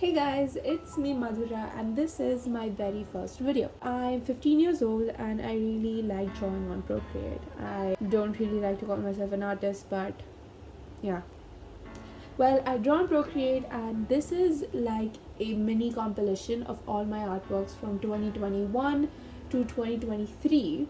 Hey guys, it's me Madhuraa and this is my very first video. I'm 15 years old and I really like drawing on Procreate. I don't really like to call myself an artist, but yeah. Well, I draw on Procreate and this is like a mini compilation of all my artworks from 2021 to 2023.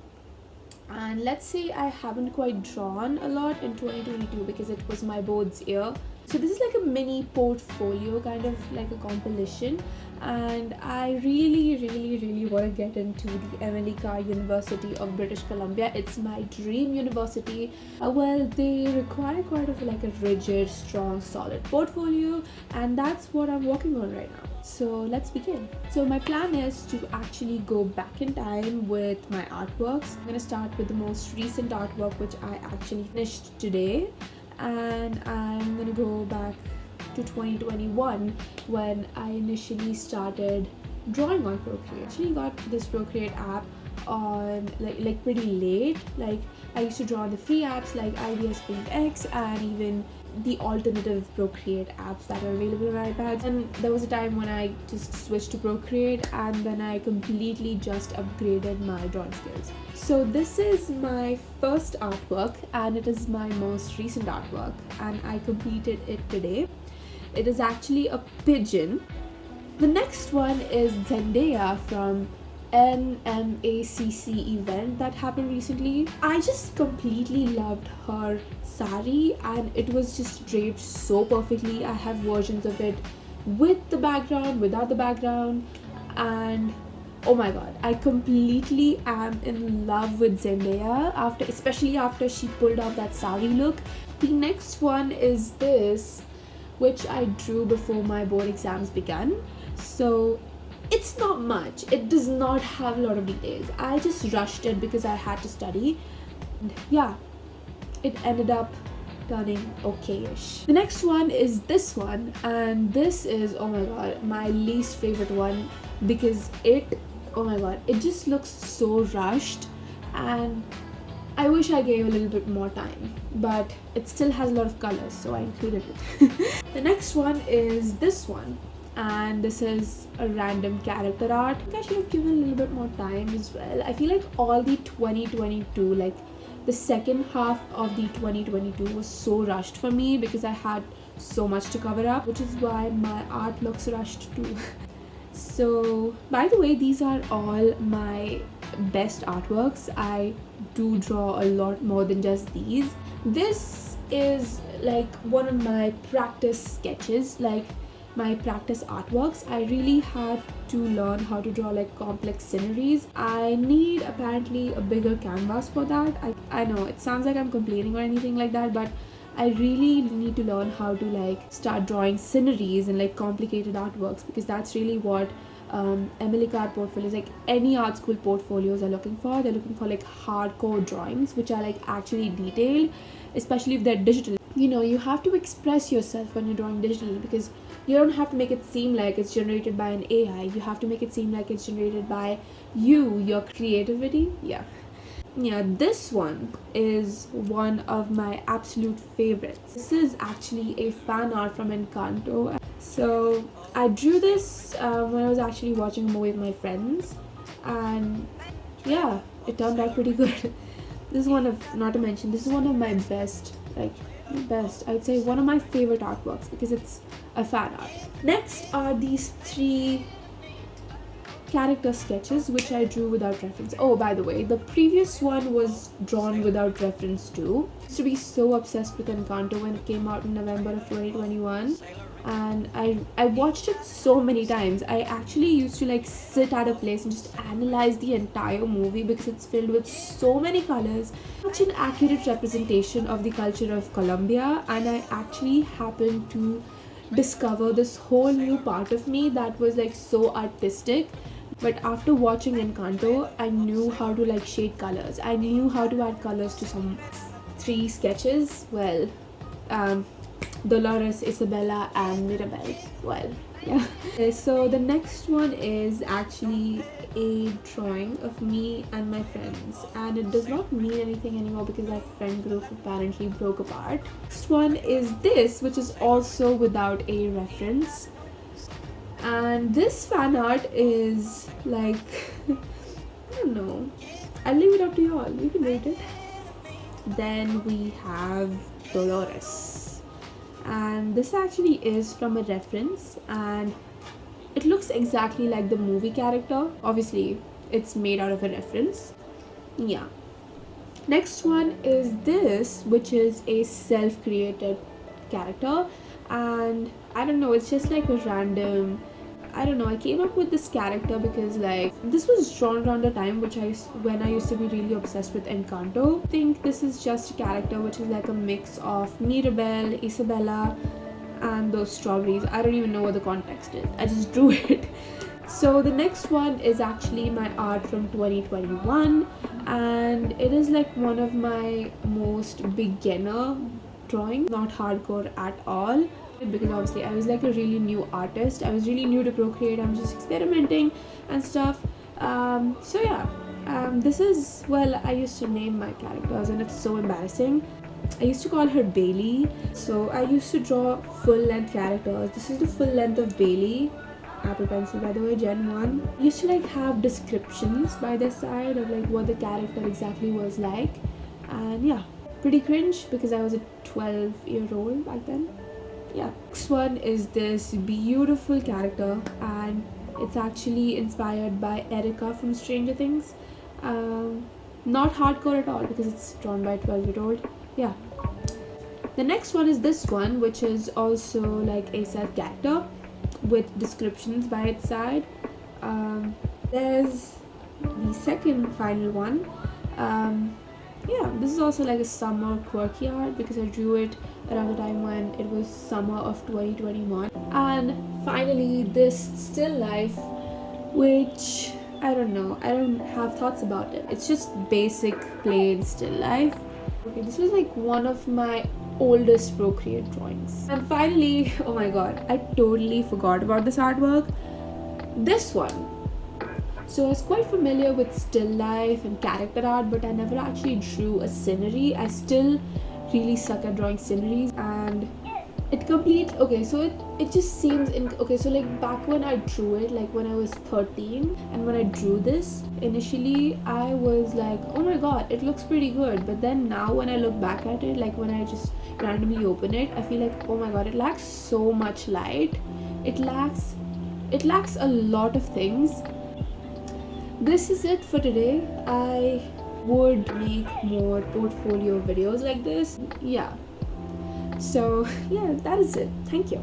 And let's say I haven't quite drawn a lot in 2022 because it was my board's year. So this is like a mini portfolio, kind of like a compilation, and I really want to get into the Emily Carr University of British Columbia. It's my dream university. Well, they require quite of like a rigid, strong, solid portfolio, and that's what I'm working on right now. So let's begin. So my plan is to actually go back in time with my artworks. I'm gonna start with the most recent artwork which I actually finished today, and I'm gonna go back to 2021 when I initially started drawing on Procreate. I actually got this Procreate app on like pretty late. Like I used to draw on the free apps like IBS Paint X and even the alternative Procreate apps that are available on iPads, and there was a time when I just switched to Procreate and then I completely just upgraded my drawing skills. So this is my first artwork and it is my most recent artwork and I completed it today. It is actually a pigeon. The next one is Zendaya from NMACC event that happened recently. I just completely loved her sari and it was just draped so perfectly. I have versions of it with the background, without the background, and oh my god, I completely am in love with Zendaya especially after she pulled off that sari look. The next one is this, which I drew before my board exams began. So it's not much. It does not have a lot of details. I just rushed it because I had to study. And yeah, it ended up turning okay-ish. The next one is this one, and this is, oh my god, my least favorite one because oh my god, it just looks so rushed and I wish I gave a little bit more time, but it still has a lot of colors, so I included it. The next one is this one, and this is a random character art. I think I should have given a little bit more time as well. I feel like all the 2022, like the second half of the 2022 was so rushed for me because I had so much to cover up, which is why my art looks rushed too. So by the way, these are all my best artworks. I do draw a lot more than just these. This is like one of my practice sketches, like my practice artworks. I really had to learn how to draw like complex sceneries. I need apparently a bigger canvas for that. I know it sounds like I'm complaining or anything like that, but I really need to learn how to like start drawing sceneries and like complicated artworks, because that's really what Emily Carr portfolios, like any art school portfolios, are looking for. They're looking for like hardcore drawings which are like actually detailed, especially if they're digital. You know, you have to express yourself when you're drawing digitally because you don't have to make it seem like it's generated by an AI. You have to make it seem like it's generated by your creativity. Yeah, this one is one of my absolute favorites. This is actually a fan art from Encanto. So I drew this when I was actually watching a movie with my friends, and yeah, it turned out pretty good. This is not to mention, this is one of my best, I'd say one of my favorite artworks because it's a fan art. Next are these three character sketches which I drew without reference. Oh, by the way, the previous one was drawn without reference too. I used to be so obsessed with Encanto when it came out in November of 2021, and I watched it so many times. I actually used to like sit at a place and just analyze the entire movie because it's filled with so many colors, such an accurate representation of the culture of Colombia, and I actually happened to discover this whole new part of me that was like so artistic. But after watching Encanto, I knew how to like shade colors. I knew how to add colors to some three sketches. Well, Dolores, Isabella, and Mirabel. Well, yeah. So the next one is actually a drawing of me and my friends, and it does not mean anything anymore because that friend group apparently broke apart. Next one is this, which is also without a reference. And this fan art is like I don't know, I'll leave it up to you all, you can rate it. Then we have Dolores, and this actually is from a reference, and it looks exactly like the movie character. Obviously it's made out of a reference. Yeah. Next one is this, which is a self-created character, and I don't know, it's just like a random, I don't know, I came up with this character because like this was drawn around the time when I used to be really obsessed with Encanto. I think this is just a character which is like a mix of Mirabelle, Isabella, and those strawberries. I don't even know what the context is, I just drew it. So the next one is actually my art from 2021, and it is like one of my most beginner drawings, not hardcore at all, because obviously I was like a really new artist. I was really new to Procreate. I'm just experimenting and stuff. So yeah, this is, well, I used to name my characters and it's so embarrassing. I used to call her Bailey. So I used to draw full length characters. This is the full length of Bailey. Apple Pencil, by the way, Gen 1. I used to like have descriptions by their side of like what the character exactly was like, and yeah, pretty cringe because I was a 12-year-old back then. Yeah. Next one is this beautiful character, and it's actually inspired by Erica from Stranger Things. Not hardcore at all because it's drawn by a 12-year-old. Yeah. The next one is this one, which is also like a self character with descriptions by its side. There's the second final one. Yeah, this is also like a summer quirky art because I drew it around the time when it was summer of 2021. And finally, this still life, which I don't know, I don't have thoughts about it. It's just basic plain still life. Okay, this was like one of my oldest Procreate drawings. And finally, oh my god, I totally forgot about this artwork. This one. So I was quite familiar with still life and character art, but I never actually drew a scenery. I still really suck at drawing sceneries, and it complete, okay, so it just seems okay, so like back when I drew it, like when I was 13, and when I drew this initially, I was like, oh my god, it looks pretty good. But then now when I look back at it, like when I just randomly open it, I feel like, oh my god, it lacks so much light. It lacks a lot of things. This is it for today. I would make more portfolio videos like this. Yeah. So yeah, that is it. Thank you.